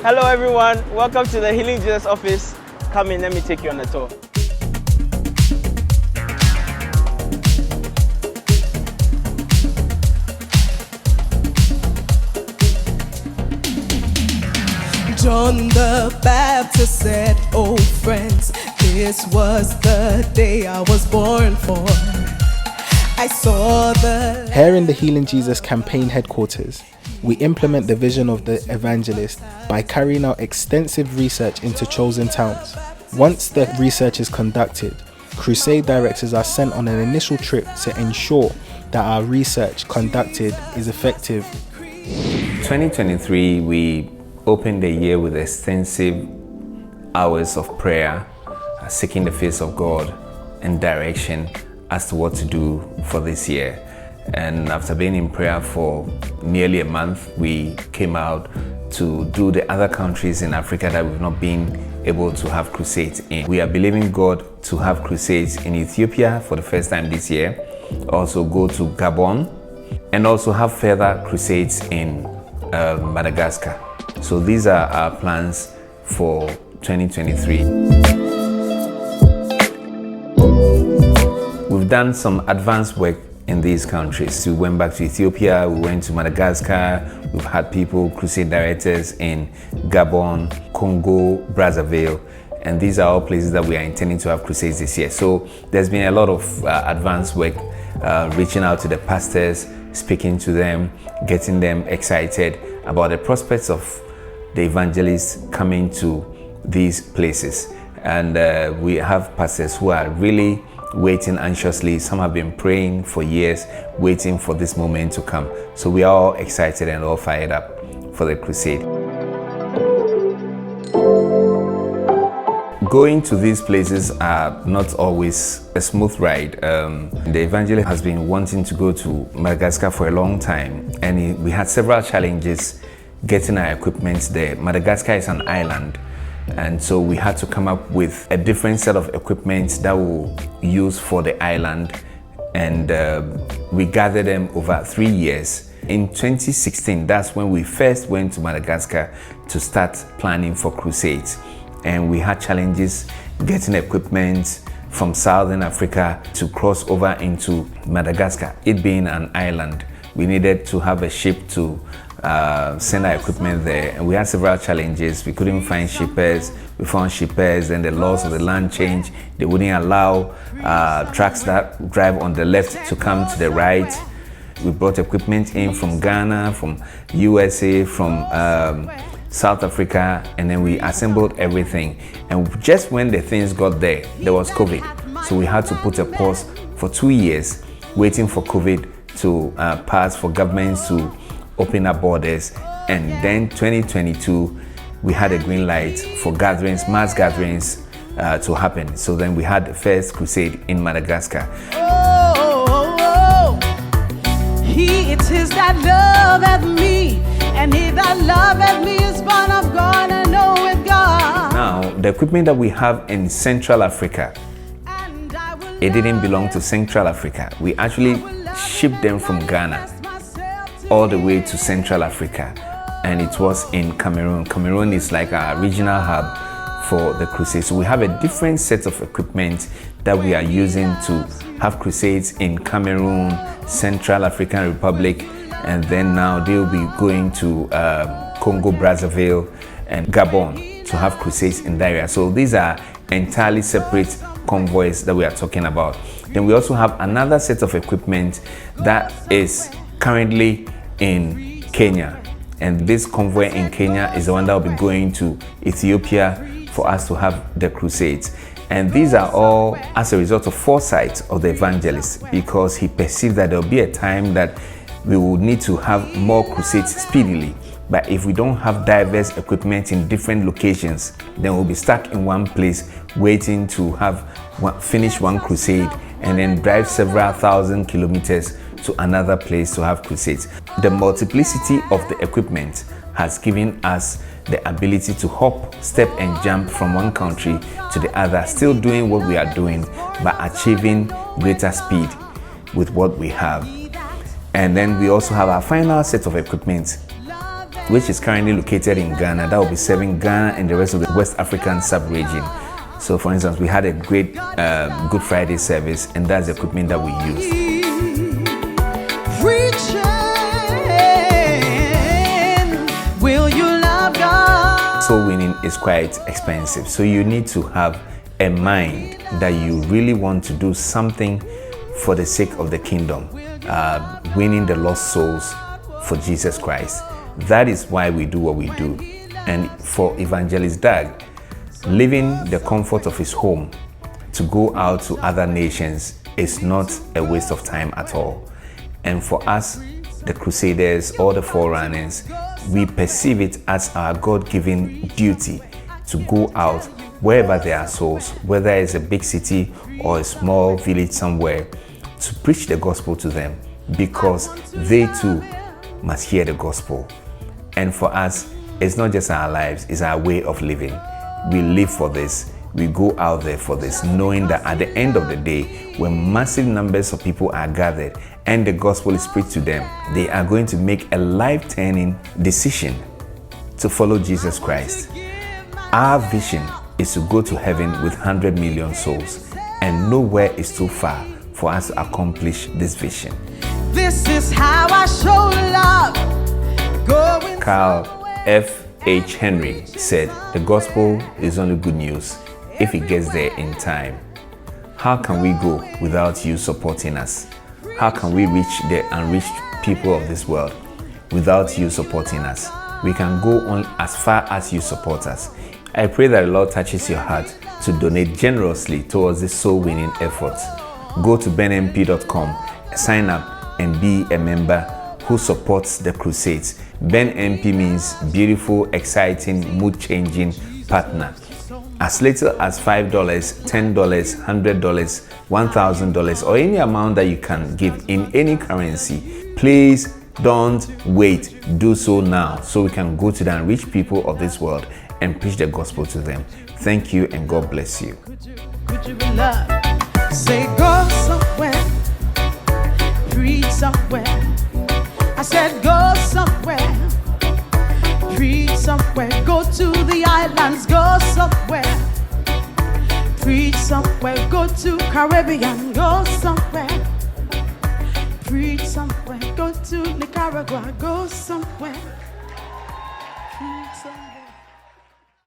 Hello everyone, welcome to the Healing Jesus office. Come in, let me take you on a tour. John the Baptist said, "Oh friends, this was the day I was born for. I saw the..." Here in the Healing Jesus campaign headquarters, we implement the vision of the evangelist by carrying out extensive research into chosen towns. Once the research is conducted, crusade directors are sent on an initial trip to ensure that our research conducted is effective. 2023, we opened the year with extensive hours of prayer, seeking the face of God and direction as to what to do for this year. And after being in prayer for nearly a month, we came out to do the other countries in Africa that we've not been able to have crusades in. We are believing God to have crusades in Ethiopia for the first time this year, also go to Gabon, and also have further crusades in Madagascar. So these are our plans for 2023. We've done some advanced work in these countries. We went back to Ethiopia, we went to Madagascar, we've had people, crusade directors in Gabon, Congo, Brazzaville, and these are all places that we are intending to have crusades this year. So there's been a lot of advanced work, reaching out to the pastors, speaking to them, getting them excited about the prospects of the evangelists coming to these places. And we have pastors who are really waiting anxiously. Some have been praying for years, waiting for this moment to come. So we are all excited and all fired up for the crusade. Going to these places are not always a smooth ride. The evangelist has been wanting to go to Madagascar for a long time, and we had several challenges getting our equipment there. Madagascar is an island, and so we had to come up with a different set of equipment that we'll use for the island, and we gathered them over 3 years. In 2016, that's when we first went to Madagascar to start planning for crusades, and we had challenges getting equipment from Southern Africa to cross over into Madagascar. It being an island, we needed to have a ship to send our equipment there, and we had several challenges. We couldn't find shippers. We found shippers, and the laws of the land changed. They wouldn't allow trucks that drive on the left to come to the right. We brought equipment in from Ghana, from USA, from South Africa, and then we assembled everything. And just when the things got there was COVID. So we had to put a pause for 2 years, waiting for COVID to pass, for governments to open up borders. And then 2022, we had a green light for gatherings, mass gatherings to happen. So then we had the first crusade in Madagascar. It is that loveth me, and he that loveth me is born of God and knoweth God. Now, the equipment that we have in Central Africa, it didn't belong to Central Africa. We actually shipped them from Ghana all the way to Central Africa, and it was in Cameroon. Cameroon is like a regional hub for the crusade. So we have a different set of equipment that we are using to have crusades in Cameroon, Central African Republic, and then now they'll be going to Congo, Brazzaville, and Gabon to have crusades in that area. So these are entirely separate convoys that we are talking about. Then we also have another set of equipment that is currently in Kenya, and this convoy in Kenya is the one that will be going to Ethiopia for us to have the crusades. And these are all as a result of foresight of the evangelist, because he perceived that there will be a time that we will need to have more crusades speedily. But if we don't have diverse equipment in different locations, then we'll be stuck in one place waiting to finish one crusade and then drive several thousand kilometers to another place to have crusades. The multiplicity of the equipment has given us the ability to hop, step and jump from one country to the other, still doing what we are doing, but achieving greater speed with what we have. And then we also have our final set of equipment which is currently located in Ghana, that will be serving Ghana and the rest of the West African sub-region. So for instance, we had a great Good Friday service, and that's the equipment that we use. Will you love God? Soul winning is quite expensive, so you need to have a mind that you really want to do something for the sake of the kingdom, winning the lost souls for Jesus Christ. That is why we do what we do. And for Evangelist Doug, leaving the comfort of his home to go out to other nations is not a waste of time at all. And for us, the Crusaders or the Forerunners, we perceive it as our God-given duty to go out wherever there are souls, whether it's a big city or a small village somewhere, to preach the gospel to them, because they too must hear the gospel. And for us, it's not just our lives, it's our way of living. We live for this. We go out there for this, knowing that at the end of the day, when massive numbers of people are gathered and the gospel is preached to them, they are going to make a life-turning decision to follow Jesus Christ. Our vision is to go to heaven with 100 million souls, and nowhere is too far for us to accomplish this vision. This is how I show love. Going Carl F.H. Henry said, "The gospel is only good news if it gets there in time." How can we go without you supporting us? How can we reach the unreached people of this world without you supporting us? We can go on as far as you support us. I pray that the Lord touches your heart to donate generously towards this soul-winning effort. Go to benmp.com, sign up, and be a member who supports the crusades. BenMP means beautiful, exciting, mood-changing partner. As little as $5, $10, $100, $1,000, or any amount that you can give in any currency, please don't wait. Do so now, so we can go to the unreached people of this world and preach the gospel to them. Thank you, and God bless you. Could you be loved? Say go somewhere, preach somewhere. I said go somewhere, preach somewhere. Go to the islands, go somewhere, preach somewhere. Go to Caribbean, go somewhere, preach somewhere. Go to Nicaragua, go somewhere.